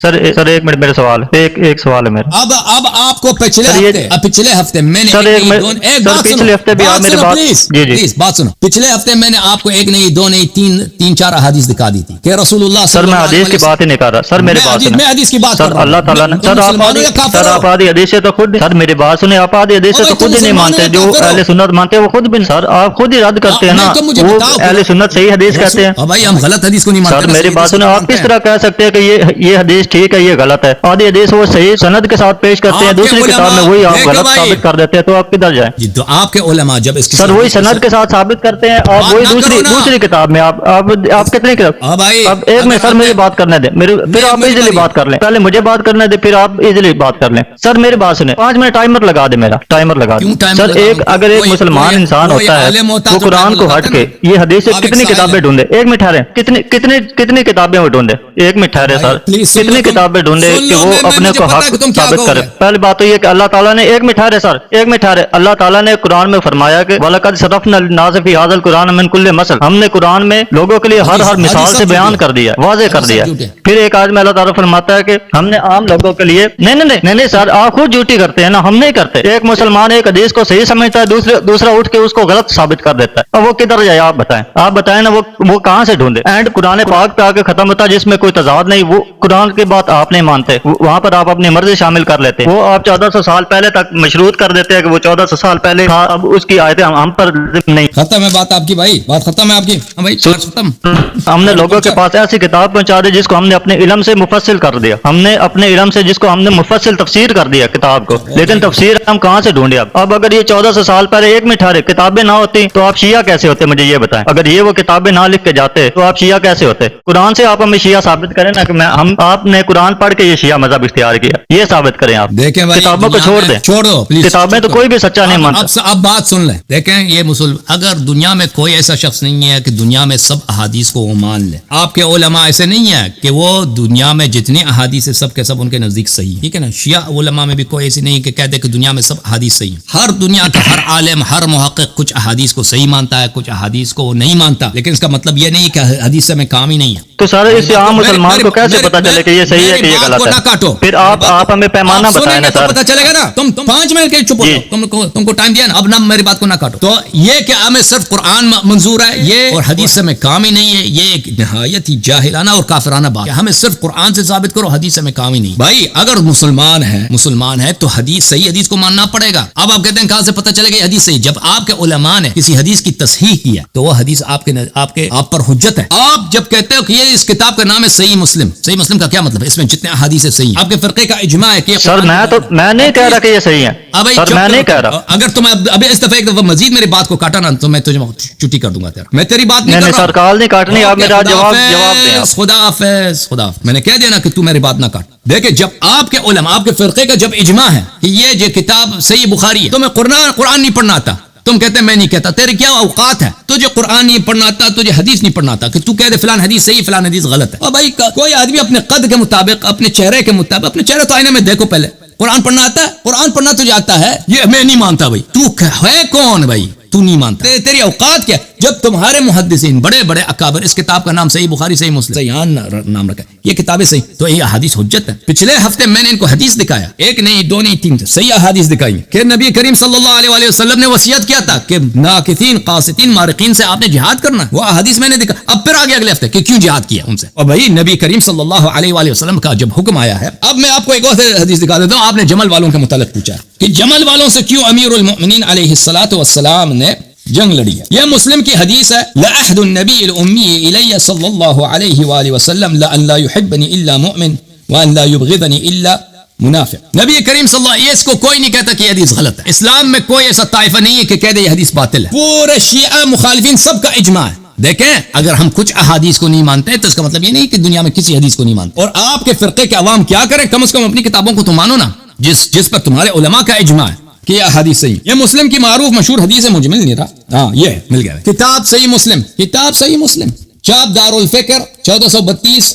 سر ایک منٹ میرا سوال ہے، ایک سوال ہے میرا۔ اب آپ کو پچھلے ہفتے میں نے پچھلے ہفتے بھی آپ میری بات پلیز بات سنو، پچھلے ہفتے میں نے آپ کو ایک نہیں دو نہیں تین چار احادیث دکھا دی تھی کہ رسول اللہ سر میں حدیث کی بات ہی نہیں کر رہا سر، میری بات سنیں، میں حدیث کی بات کر رہا ہوں۔ اللہ تعالیٰ نے سر آپ آدھی حدیث سے تو خود، سر میری بات سنیں، آپ آدھی حدیث سے تو خود ہی نہیں مانتے، جو اہل سنت مانتے ہیں وہ خود بھی سر آپ خود ہی رد کرتے ہیں نا، وہ اہل سنت صحیح حدیث کہتے ہیں۔ بھائی ہم غلط حدیث کو نہیں مانتے سر میری بات سنیں، آپ کس طرح کہہ سکتے ہیں کہ یہ حدیث ٹھیک ہے یہ غلط ہے؟ آدھی حدیث وہ صحیح سند کے ساتھ پیش کرتے ہیں، دوسری کتاب میں وہی آپ غلط ثابت کر دیتے ہیں، تو آپ کدھر جائیں؟ تو آپ کے علماء جب اس سر وہی سند کے ساتھ ثابت کرتے ہیں، آپ وہی دوسری کتاب میں آپ کتنی کتاب؟ اب ایک میں سر میری بات کرنے دیں، پھر آپ ایزیلی بات کر لیں، پہلے مجھے بات کرنے دیں پھر آپ ایزیلی بات کر لیں۔ سر میری بات سنیں، 5 منٹ ٹائمر لگا دیں، میرا ٹائمر لگا دیں۔ سر اگر ایک مسلمان انسان ہوتا ہے وہ قرآن کو ہٹ کے یہ حدیث سے کتنی کتابیں ڈھونڈے؟ ایک منٹ ٹھہرے، کتنی کتابیں وہ ڈھونڈے؟ ایک منٹ ٹھہرے سر، کتنی کتابیں ڈھونڈے کہ وہ اپنے کو حق ثابت کرے؟ پہلی بات تو یہ کہ اللہ تعالیٰ نے، ایک منٹ ٹھہرے سر، ایک منٹ ٹھہرے، اللہ تعالیٰ نے قرآن میں فرمایا کہ وَلَقَدْ صَرَفْنَا لِلنَّاسِ فِي هَذَا الْقُرْآنِ مِنْ كُلِّ مَثَلٍ، ہم نے قرآن میں لوگوں کے لیے ہر مثال سے بیان کر دیا، واضح کر دیا۔ پھر ایک آج میں اللہ تعالیٰ فرماتا ہے کہ ہم نے عام لوگوں کے لیے، نہیں سر آپ خود جھوٹی کرتے ہیں نا، ہم نہیں کرتے۔ ایک مسلمان ایک حدیث کو صحیح سمجھتا ہے، دوسرا اٹھ کے اس کو غلط ثابت کر دیتا ہے، اب وہ کدھر جائے؟ آپ بتائیں نا، وہ کہاں سے ڈھونڈے؟ اینڈ قرآن پاک پہ آ کے ختم ہوتا ہے جس میں کوئی تضاد نہیں، وہ قرآن کی بات آپ نہیں مانتے، وہاں پر آپ اپنی مرضی شامل کر لیتے ہیں، وہ آپ 1400 سال پہلے تک مشروط کر دیتے ہیں کہ وہ 1400 سال پہلے تھا، اب اس کی آیتیں ہم پر نہیں۔ ختم ہے بات آپ کی بھائی، بات ختم ہے آپ کی بھائی، ختم۔ ہم نے لوگوں کے پاس ایسی کتاب پہنچا دی جس کو ہم نے اپنے علم سے مفصل کر دیا، ہم نے اپنے علم سے جس کو ہم نے مفصل تفسیر کر دیا کتاب کو، لیکن تفسیر ہم کہاں سے ڈھونڈے؟ اب اگر یہ 1400 سال پہلے ایک منٹ ٹھہرے کتابیں نہ ہوتی تو آپ شیعہ کیسے ہوتے؟ مجھے یہ بتائیں، اگر یہ وہ کتابیں نہ لکھ کے جاتے تو آپ شیعہ کیسے ہوتے؟ قرآن سے آپ ہمیں شیعہ ثابت کریں نا کہ آپ نے قرآن پڑھ کے یہ شیعہ مذہب اختیار کیا، یہ ثابت کریں آپ۔ دیکھیں بھائی، کتابوں کو چھوڑ دیں، چھوڑو پلیز، کتابیں تو کوئی بھی سچا نہیں مانتا۔ اب بات سن لیں، دیکھیں یہ اگر دنیا میں کوئی ایسا شخص نہیں ہے کہ دنیا میں سب احادیث کو وہ مان لے، آپ کے علماء ایسے نہیں ہیں کہ وہ دنیا میں جتنے احادیث ہے سب کے سب ان کے نزدیک صحیح، ٹھیک ہے نا؟ شیعہ علماء میں بھی کوئی ایسی نہیں کہ کہتے کہ دنیا میں سب احادیث صحیح ہیں۔ ہر دنیا کا ہر عالم، ہر محقق کچھ احادیث کو صحیح مانتا ہے، کچھ احادیث کو نہیں مانتا، لیکن اس کا مطلب یہ نہیں کہ حدیث میں کام ہی نہیں ہے۔ تو سارے اس عام مسلمان کو کیسے پتا چلے کہ یہ صحیح ہے کہ یہ غلط ہے؟ نہ کاٹو، پھر آپ ہمیں پیمانہ بتائیں نا سر، پتا چلے گا نا۔ تم 5 منٹ کے چپ ہو، تم کو ٹائم دیا نا، اب نہ میری بات کو نہ کاٹو۔ تو یہ کہ ہمیں صرف قرآن منظور ہے یہ اور حدیث سے میں کام ہی نہیں ہے، یہ ایک نہایت ہی جاہلانہ اور کافرانہ بات ہے۔ ہمیں صرف قرآن سے ثابت کرو، حدیث سے میں کام ہی نہیں۔ بھائی اگر مسلمان ہے تو حدیث صحیح حدیث کو ماننا پڑے گا۔ اب آپ کہتے ہیں کہاں سے پتا چلے گا یہ حدیث صحیح؟ جب آپ کے علماء نے کسی حدیث کی تصحیح کیا تو وہ حدیث آپ پر حجت ہے۔ آپ جب کہتے ہو کہ یہ اس کتاب کا نام ہے صحیح مسلم کا کیا مطلب ہے؟ اس میں جتنے احادیث ہے صحیح، آپ کے فرقے کا اجماع ہے کہ سر میں نہیں کہہ رہا کہ یہ صحیح ہے سر، میں نہیں کہہ رہا۔ اگر تم ابھی اس دفعہ ایک دفعہ مزید میری بات کو کاٹا نا تو میں تجھے چھٹی کر دوں گا۔ میں تیری بات نہیں کر رہا، سر کال نہیں کاٹنی، آپ میرا جواب دیں۔ خدا حافظ، میں نے کہہ دیا نا کہ تو میری بات نہ کاٹ۔ دیکھیں جب آپ کے علماء، آپ کے فرقے کا جب اجماع ہے کہ یہ جو کتاب صحیح بخاری ہے، تمہیں قرآن نہیں پڑھنا آتا، تم کہتے ہیں میں نہیں کہتا، تیرے کیا اوقات ہے؟ تجھے قرآن نہیں پڑھنا آتا، تجھے حدیث نہیں پڑھنا آتا کہ تو کہہ دے فلان حدیث صحیح فلان حدیث غلط ہے۔ اور بھائی کوئی آدمی اپنے قد کے مطابق، اپنے چہرے کے مطابق، اپنے چہرے تو آئینے میں دیکھو پہلے، قرآن پڑھنا آتا ہے؟ قرآن پڑھنا تجھے آتا ہے؟ یہ میں نہیں مانتا بھائی، تو ہے کون بھائی؟ تو نہیں مانتا، تیری اوقات کیا؟ جب تمہارے محدثین بڑے بڑے اکابر اس کتاب کا نام صحیح بخاری صحیح مسلم صحیح نام رکھا ہے، یہ کتابیں صحیح، تو یہ احادیث حجت ہے۔ پچھلے ہفتے میں نے ان کو حدیث دکھایا، ایک نہیں دو نہیں تین صحیح احادیث دکھائی کہ نبی کریم صلی اللہ علیہ وسلم نے وصیت کیا تھا کہ ناقصین قاسطین مارقین سے آپ نے جہاد کرنا، وہ احادیث میں نے دکھا۔ اب پھر آگے اگلے ہفتے کہ کیوں جہاد کیا ان سے، اور بھائی نبی کریم صلی اللہ علیہ وسلم کا جب حکم آیا ہے، اب میں آپ کو ایک اور حدیث دکھا دیتا ہوں۔ آپ نے جمل والوں کے متعلق پوچھا کہ جمل والوں سے کیوں امیر المؤمنین علیہ الصلوۃ والسلام نے جنگ لڑی ہے؟ یہ مسلم کی حدیث ہے، لعہد النبی الامی الی صلی اللہ علیہ وآلہ وسلم لأن لا يحبنی الا مؤمن وان لا يبغضنی الا منافق۔ نبی کریم صلی اللہ علیہ وسلم اس کو کوئی نہیں کہتا کہ یہ حدیث غلط ہے۔ اسلام میں کوئی ایسا طائفہ نہیں ہے کہ کہہ دے یہ حدیث باطل ہے، پورے شیعہ مخالفین سب کا اجماع ہے۔ دیکھیں اگر ہم کچھ احادیث کو نہیں مانتے تو اس کا مطلب یہ نہیں کہ دنیا میں کسی حدیث کو نہیں مانتے۔ اور آپ کے فرقے کے عوام کیا کریں؟ کم از کم اپنی کتابوں کو تو مانو نا، جس پر تمہارے علماء کا اجماع ہے کہ یہ حدیث صحیح۔ یہ مسلم کی معروف مشہور حدیث ہے، مجھے مل نہیں رہا، ہاں یہ ہے، مل گیا۔ کتاب صحیح مسلم، کتاب صحیح مسلم، چاپ دار الفکر 1432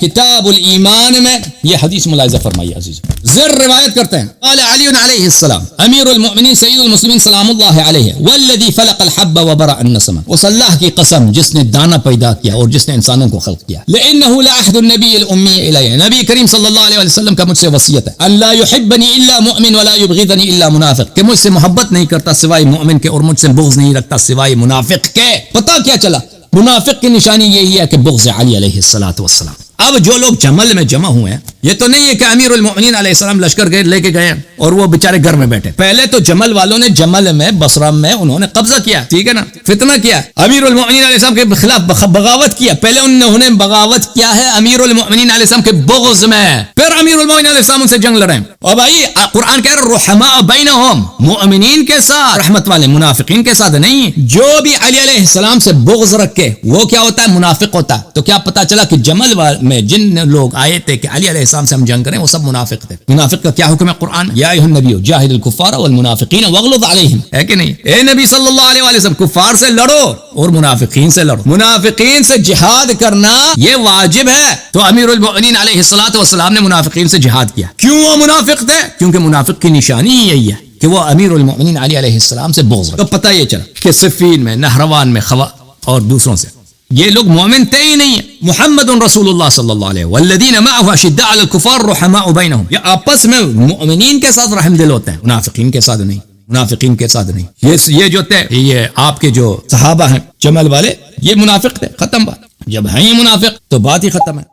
کتاب الایمان میں یہ حدیث ملاحظہ فرمائیے عزیز. زر روایت کرتے ہیں قال علی علیہ السلام امیر المؤمنین سید المسلمین سلام اللہ علیہ والذی فلق الحب وبرأ النسمہ. اس اللہ کی قسم جس نے دانہ پیدا کیا اور جس نے انسانوں کو خلق کیا. لانه لعهد النبی الامی الیہ. نبی کریم صلی اللہ علیہ وسلم کا مجھ سے وصیت ہے اللہ يحبنی الا مؤمن ولا يبغضنی الا منافق کہ مجھ سے محبت نہیں کرتا سوائے مومن کے اور مجھ سے بغض نہیں رکھتا سوائے منافق کے. پتہ کیا چلا منافق کی نشانی یہی ہے کہ بغض علی علیہ الصلوۃ والسلام. اب جو لوگ جمل میں جمع ہوئے ہیں یہ تو نہیں ہے کہ امیر المؤمنین علیہ السلام لشکر گئے لے کے گئے اور وہ بیچارے گھر میں بیٹھے. پہلے تو جمل والوں نے جمل میں بصرہ میں انہوں نے قبضہ کیا, ٹھیک ہے نا, فتنہ کیا, امیر المؤمنین علیہ السلام کے خلاف بغاوت کیا. پہلے انہوں نے بغاوت کیا ہے امیر المؤمنین علیہ السلام کے بغض میں, پھر امیر المؤمنین علیہ السلام ان سے جنگ لڑے. اور بھائی قرآن کہہ رہا رحماء بینہم, مؤمنین کے ساتھ رحمت والے, منافقین کے ساتھ نہیں. جو بھی علی علیہ السلام سے بغض رکھے وہ کیا ہوتا ہے, منافق ہوتا ہے. تو کیا پتا چلا کہ جمل میں جن لوگ آئے تھے کہ علی علیہ السلام سے ہم جنگ کریں وہ سب منافق تھے. منافق کا کیا حکم ہے قرآن, یا ایھا النبی جاہد الکفار والمنافقین واغلظ علیہم, ہے کہ نہیں. اے نبی صلی اللہ علیہ وسلم کفار سے لڑو اور منافقین سے لڑو. منافقین سے جہاد کرنا یہ واجب ہے. تو امیر المؤمنین علیہ الصلوۃ والسلام نے منافقین سے جہاد کیا. کیوں وہ منافق تھے؟ کیونکہ منافق کی نشانی یہی ہے کہ وہ امیر المؤمنین علی علیہ السلام سے بغض رکھتے. تو پتہ یہ چلا کہ صفین میں, نہروان میں, اور دوسروں سے یہ لوگ مومن تھے ہی نہیں. محمد رسول اللہ صلی اللہ علیہ والذین معه اشداء علی الکفار رحماء بینہم, یہ آپس میں مؤمنین کے ساتھ رحم دل ہوتے ہیں, منافقین کے ساتھ نہیں. منافقین کے ساتھ نہیں. یہ جو تھے یہ آپ کے جو صحابہ ہیں جمل والے یہ منافق تھے, ختم بات. جب ہیں یہ منافق تو بات ہی ختم ہے.